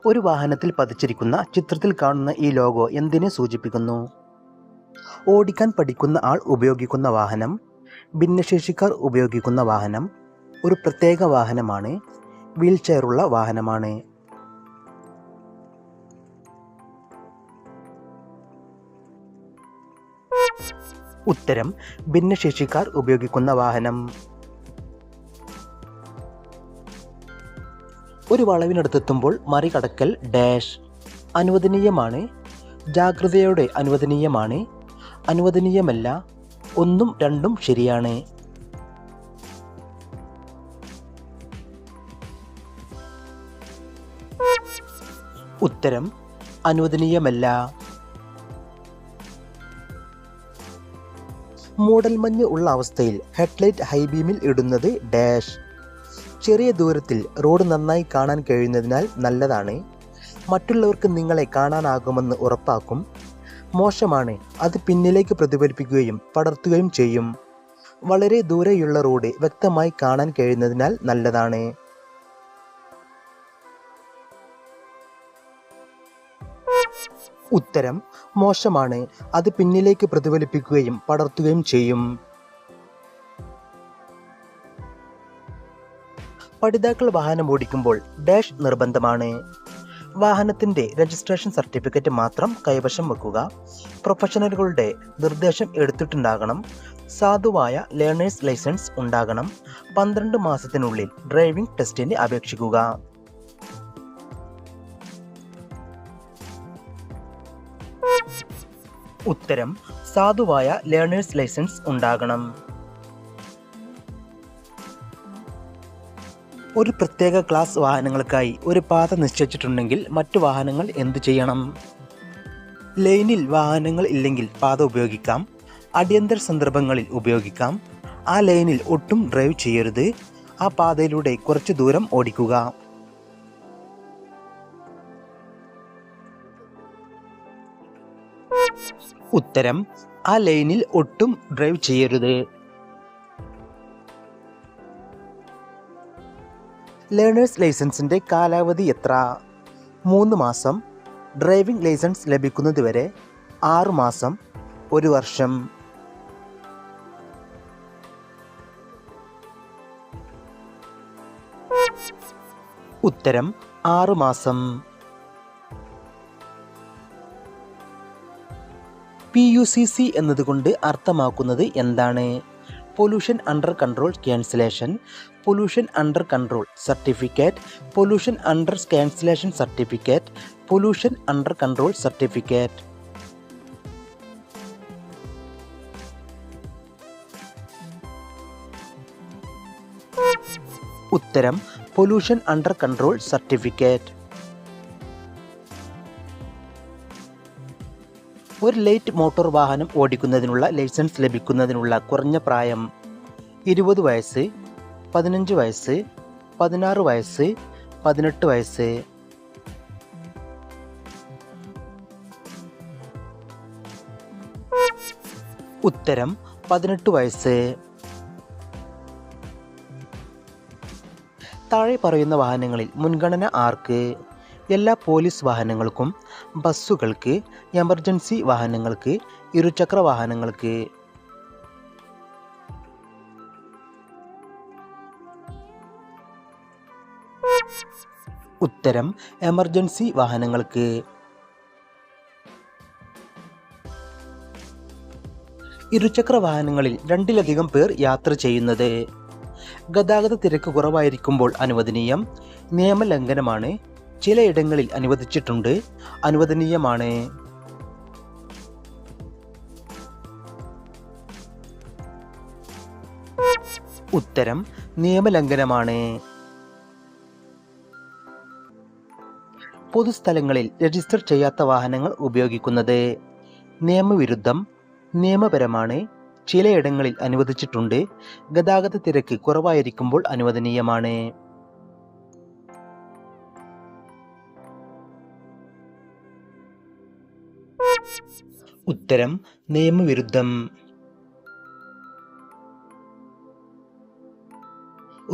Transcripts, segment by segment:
ഒരു വാഹനത്തിൽ പതിച്ചിരിക്കുന്ന ചിത്രത്തിൽ കാണുന്ന ഈ ലോഗോ എന്തിനെ സൂചിപ്പിക്കുന്നു? ഓടിക്കാൻ പഠിക്കുന്ന ആൾ ഉപയോഗിക്കുന്ന വാഹനം, ഭിന്നശേഷിക്കാർ ഉപയോഗിക്കുന്ന വാഹനം, ഒരു പ്രത്യേക വാഹനമാണ്, വീൽചെയറുള്ള വാഹനമാണ്. ഉത്തരം ഭിന്നശേഷിക്കാർ ഉപയോഗിക്കുന്ന വാഹനം. ഒരു വളവിനടുത്തെത്തുമ്പോൾ മറികടക്കൽ ഡാഷ് അനുവദനീയമാണ്, ജാഗ്രതയോടെ അനുവദനീയമാണ്, അനുവദനീയമല്ല, ഒന്നും രണ്ടും ശരിയാണ്. ഉത്തരം അനുവദനീയമല്ല. മൂടൽമഞ്ഞ് ഉള്ള അവസ്ഥയിൽ ഹെഡ്ലൈറ്റ് ഹൈബീമിൽ ഇടുന്നത് ഡാഷ് ചെറിയ ദൂരത്തിൽ റോഡ് നന്നായി കാണാൻ കഴിയുന്നതിനാൽ നല്ലതാണ്, മറ്റുള്ളവർക്ക് നിങ്ങളെ കാണാനാകുമെന്ന് ഉറപ്പാക്കും, മോശമാണ്, അത് പിന്നിലേക്ക് പ്രതിഫലിപ്പിക്കുകയും പടർത്തുകയും ചെയ്യും, വളരെ ദൂരെയുള്ള റോഡ് വ്യക്തമായി കാണാൻ കഴിയുന്നതിനാൽ നല്ലതാണ്. ഉത്തരം മോശമാണ്, അത് പിന്നിലേക്ക് പ്രതിഫലിപ്പിക്കുകയും പടർത്തുകയും ചെയ്യും. പഠിതാക്കൾ വാഹനം ഓടിക്കുമ്പോൾ ഡാഷ് നിർബന്ധമാണ്. വാഹനത്തിന്റെ രജിസ്ട്രേഷൻ സർട്ടിഫിക്കറ്റ് മാത്രം കൈവശം വെക്കുക, പ്രൊഫഷണലുകളുടെ നിർദ്ദേശം എടുത്തിട്ടുണ്ടാകണം, സാധുവായ ലേണേഴ്സ് ലൈസൻസ് ഉണ്ടാകണം, 12 മാസത്തിനുള്ളിൽ ഡ്രൈവിംഗ് ടെസ്റ്റിന് അപേക്ഷിക്കുക. ഉത്തരം സാധുവായ ലേണേഴ്സ് ലൈസൻസ് ഉണ്ടാകണം. ഒരു പ്രത്യേക ക്ലാസ് വാഹനങ്ങൾക്കായി ഒരു പാത നിശ്ചയിച്ചിട്ടുണ്ടെങ്കിൽ മറ്റു വാഹനങ്ങൾ എന്തു ചെയ്യണം? ലൈനിൽ വാഹനങ്ങൾ ഇല്ലെങ്കിൽ പാത ഉപയോഗിക്കാം, അടിയന്തര സന്ദർഭങ്ങളിൽ ഉപയോഗിക്കാം, ആ ലൈനിൽ ഒട്ടും ഡ്രൈവ് ചെയ്യരുത്, ആ പാതയിലൂടെ കുറച്ചു ദൂരം ഓടിക്കുക. ഉത്തരം ആ ലൈനിൽ ഒട്ടും ഡ്രൈവ് ചെയ്യരുത്. ലേണേഴ്സ് ലൈസൻസിന്റെ കാലാവധി എത്ര? 3 മാസം, ഡ്രൈവിംഗ് ലൈസൻസ് ലഭിക്കുന്നതുവരെ 6 മാസം, 1 വർഷം. ഉത്തരം 6 മാസം. PUCC എന്നതുകൊണ്ട് അർത്ഥമാക്കുന്നത് എന്താണ്? Pollution under control cancellation, pollution under control certificate, pollution under cancellation certificate, pollution under control certificate. ഉത്തരം പൊല്യൂഷൻ അണ്ടർ കൺട്രോൾ സർട്ടിഫിക്കറ്റ്. ഒരു ലൈറ്റ് മോട്ടോർ വാഹനം ഓടിക്കുന്നതിനുള്ള ലൈസൻസ് ലഭിക്കുന്നതിനുള്ള കുറഞ്ഞ പ്രായം 20 വയസ്സ്, 15 വയസ്സ്, 16 വയസ്സ്, 18 വയസ്സ്. ഉത്തരം 18 വയസ്സ്. താഴെ പറയുന്ന വാഹനങ്ങളിൽ മുൻഗണന ആർക്ക്? എല്ലാ പോലീസ് വാഹനങ്ങൾക്കും, ബസ്സുകൾക്ക്, എമർജൻസി വാഹനങ്ങൾക്ക്, ഇരുചക്ര വാഹനങ്ങൾക്ക്. ഉത്തരം എമർജൻസി വാഹനങ്ങൾക്ക്. ഇരുചക്ര വാഹനങ്ങളിൽ 2-ലധികം പേർ യാത്ര ചെയ്യുന്നത് ഗതാഗത തിരക്ക് കുറവായിരിക്കുമ്പോൾ അനുവദനീയം, നിയമലംഘനമാണ്, ചിലയിടങ്ങളിൽ അനുവദിച്ചിട്ടുണ്ട്, അനുവദനീയമാണ്. ഉത്തരം നിയമലംഘനമാണ്. പൊതുസ്ഥലങ്ങളിൽ രജിസ്റ്റർ ചെയ്യാത്ത വാഹനങ്ങൾ ഉപയോഗിക്കുന്നത് നിയമവിരുദ്ധം, നിയമപരമാണ്, ചിലയിടങ്ങളിൽ അനുവദിച്ചിട്ടുണ്ട്, ഗതാഗത തിരക്ക് കുറവായിരിക്കുമ്പോൾ അനുവദനീയമാണ്. ഉത്തരം നിയമവിരുദ്ധം.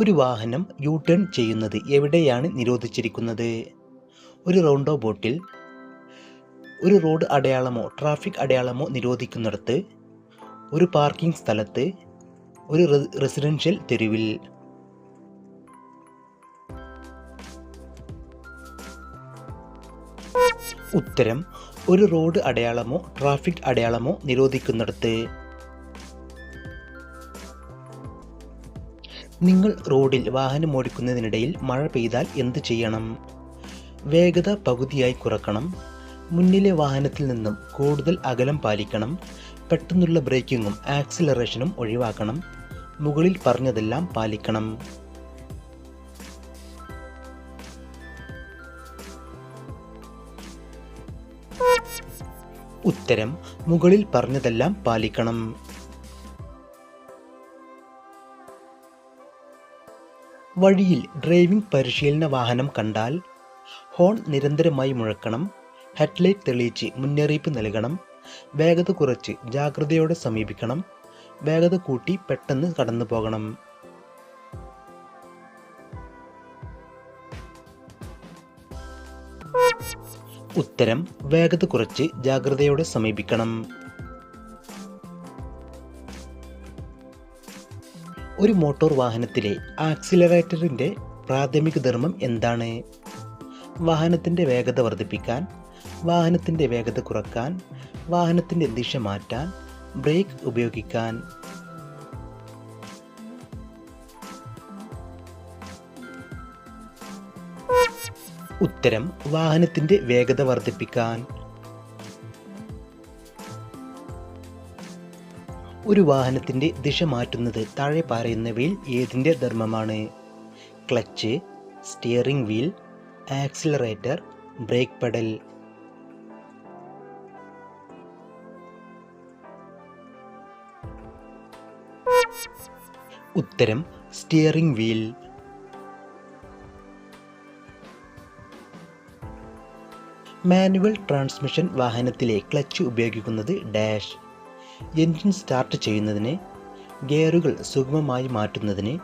ഒരു വാഹനം യു ടേൺ ചെയ്യുന്നത് എവിടെയാണ് നിരോധിച്ചിരിക്കുന്നത്? ഒരു റൗണ്ടോ ബോട്ടിൽ, ഒരു റോഡ് അടയാളമോ ട്രാഫിക് അടയാളമോ നിരോധിക്കുന്നിടത്ത്, ഒരു പാർക്കിംഗ് സ്ഥലത്ത്, ഒരു റെസിഡൻഷ്യൽ തെരുവിൽ. ഉത്തരം ഒരു റോഡ് അടയാളമോ ട്രാഫിക് അടയാളമോ നിരോധിക്കുന്നിടത്ത്. നിങ്ങൾ റോഡിൽ വാഹനം ഓടിക്കുന്നതിനിടയിൽ മഴ പെയ്താൽ എന്ത് ചെയ്യണം? വേഗത പകുതിയായി കുറക്കണം, മുന്നിലെ വാഹനത്തിൽ നിന്നും കൂടുതൽ അകലം പാലിക്കണം, പെട്ടെന്നുള്ള ബ്രേക്കിങ്ങും ആക്സിലറേഷനും ഒഴിവാക്കണം, മുകളിൽ പറഞ്ഞതെല്ലാം പാലിക്കണം. ഉത്തരം മുകളിൽ പറഞ്ഞതെല്ലാം പാലിക്കണം. വഴിയിൽ ഡ്രൈവിംഗ് പരിശീലന വാഹനം കണ്ടാൽ ഹോൺ നിരന്തരമായി മുഴക്കണം, ഹെഡ്ലൈറ്റ് തെളിയിച്ച് മുന്നറിയിപ്പ് നൽകണം, വേഗത കുറച്ച് ജാഗ്രതയോടെ സമീപിക്കണം, വേഗത കൂട്ടി പെട്ടെന്ന് കടന്നു പോകണം. ഉത്തരം വേഗത കുറച്ച് ജാഗ്രതയോടെ സമീപിക്കണം. ഒരു മോട്ടോർ വാഹനത്തിലെ ആക്സിലറേറ്ററിന്റെ പ്രാഥമിക ധർമ്മം എന്താണ്? വാഹനത്തിന്റെ വേഗത വർദ്ധിപ്പിക്കാൻ, വാഹനത്തിന്റെ വേഗത കുറക്കാൻ, വാഹനത്തിന്റെ ദിശ മാറ്റാൻ, ബ്രേക്ക് ഉപയോഗിക്കാൻ. ഉത്തരം വാഹനത്തിന്റെ വേഗത വർദ്ധിപ്പിക്കാൻ. ഒരു വാഹനത്തിന്റെ ദിശ മാറ്റുന്നത് താഴെ പറയുന്നവയിൽ ഏതിന്റെ ധർമ്മമാണ്? Clutch, steering wheel, accelerator, brake pedal. ഉത്തരം സ്റ്റിയറിംഗ് വീൽ. മാനുവൽ ട്രാൻസ്മിഷൻ വാഹനത്തിലെ ക്ലച്ച് ഉപയോഗിക്കുന്നത് ഡാഷ്. എൻജിൻ സ്റ്റാർട്ട് ചെയ്യുന്നതിന്, ഗിയറുകൾ സുഗമമായി മാറ്റുന്നതിന്,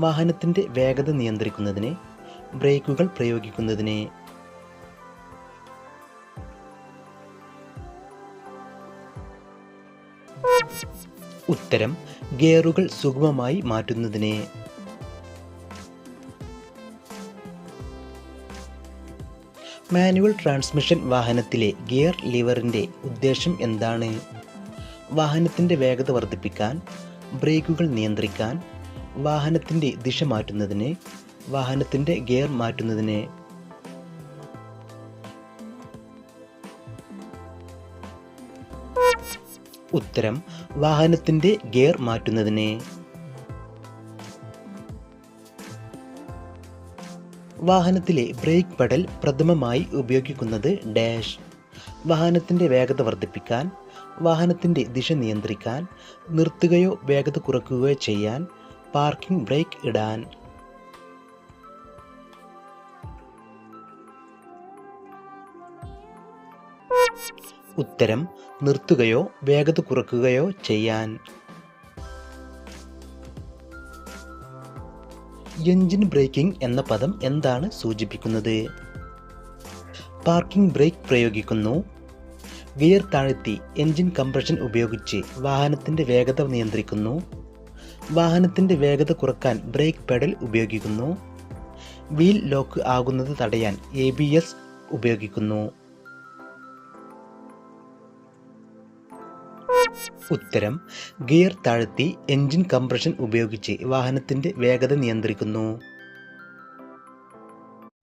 വാഹനത്തിൻ്റെ വേഗത നിയന്ത്രിക്കുന്നതിന്, ബ്രേക്കുകൾ പ്രയോഗിക്കുന്നതിന്. ഉത്തരം ഗിയറുകൾ സുഗമമായി മാറ്റുന്നതിന്. മാനുവൽ ട്രാൻസ്മിഷൻ വാഹനത്തിലെ ഗിയർ ലിവറിൻ്റെ ഉദ്ദേശം എന്താണ്? വാഹനത്തിൻ്റെ വേഗത വർദ്ധിപ്പിക്കാൻ, ബ്രേക്കുകൾ നിയന്ത്രിക്കാൻ, വാഹനത്തിൻ്റെ ദിശ മാറ്റുന്നതിന്, വാഹനത്തിൻ്റെ ഗിയർ മാറ്റുന്നതിന്. ഉത്തരം വാഹനത്തിൻ്റെ ഗിയർ മാറ്റുന്നതിന്. വാഹനത്തിലെ ബ്രേക്ക് പെഡൽ പ്രഥമമായി ഉപയോഗിക്കുന്നത് ഡാഷ്. വാഹനത്തിൻ്റെ വേഗത വർദ്ധിപ്പിക്കാൻ, വാഹനത്തിൻ്റെ ദിശ നിയന്ത്രിക്കാൻ, നിർത്തുകയോ വേഗത കുറയ്ക്കുകയോ ചെയ്യാൻ, പാർക്കിംഗ് ബ്രേക്ക് ഇടാൻ. ഉത്തരം നിർത്തുകയോ വേഗത കുറയ്ക്കുകയോ ചെയ്യാൻ. എൻജിൻ ബ്രേക്കിംഗ് എന്ന പദം എന്താണ് സൂചിപ്പിക്കുന്നത്? പാർക്കിംഗ് ബ്രേക്ക് പ്രയോഗിക്കുന്നു, ഗിയർ താഴ്ത്തി എൻജിൻ കംപ്രഷൻ ഉപയോഗിച്ച് വാഹനത്തിൻ്റെ വേഗത നിയന്ത്രിക്കുന്നു, വാഹനത്തിൻ്റെ വേഗത കുറയ്ക്കാൻ ബ്രേക്ക് പെഡൽ ഉപയോഗിക്കുന്നു, വീൽ ലോക്ക് ആകുന്നത് തടയാൻ ABS ഉപയോഗിക്കുന്നു. ഉത്തരം ഗിയർ താഴ്ത്തി എൻജിൻ കംപ്രഷൻ ഉപയോഗിച്ച് വാഹനത്തിൻ്റെ വേഗത നിയന്ത്രിക്കുന്നു.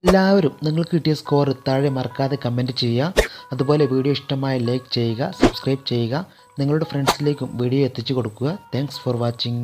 എല്ലാവരും നിങ്ങൾക്ക് കിട്ടിയ സ്കോർ താഴെ മറക്കാതെ കമൻറ്റ് ചെയ്യുക. അതുപോലെ വീഡിയോ ഇഷ്ടമായ ലൈക്ക് ചെയ്യുക, സബ്സ്ക്രൈബ് ചെയ്യുക, നിങ്ങളുടെ ഫ്രണ്ട്സിലേക്കും വീഡിയോ എത്തിച്ചു കൊടുക്കുക. Thanks for watching.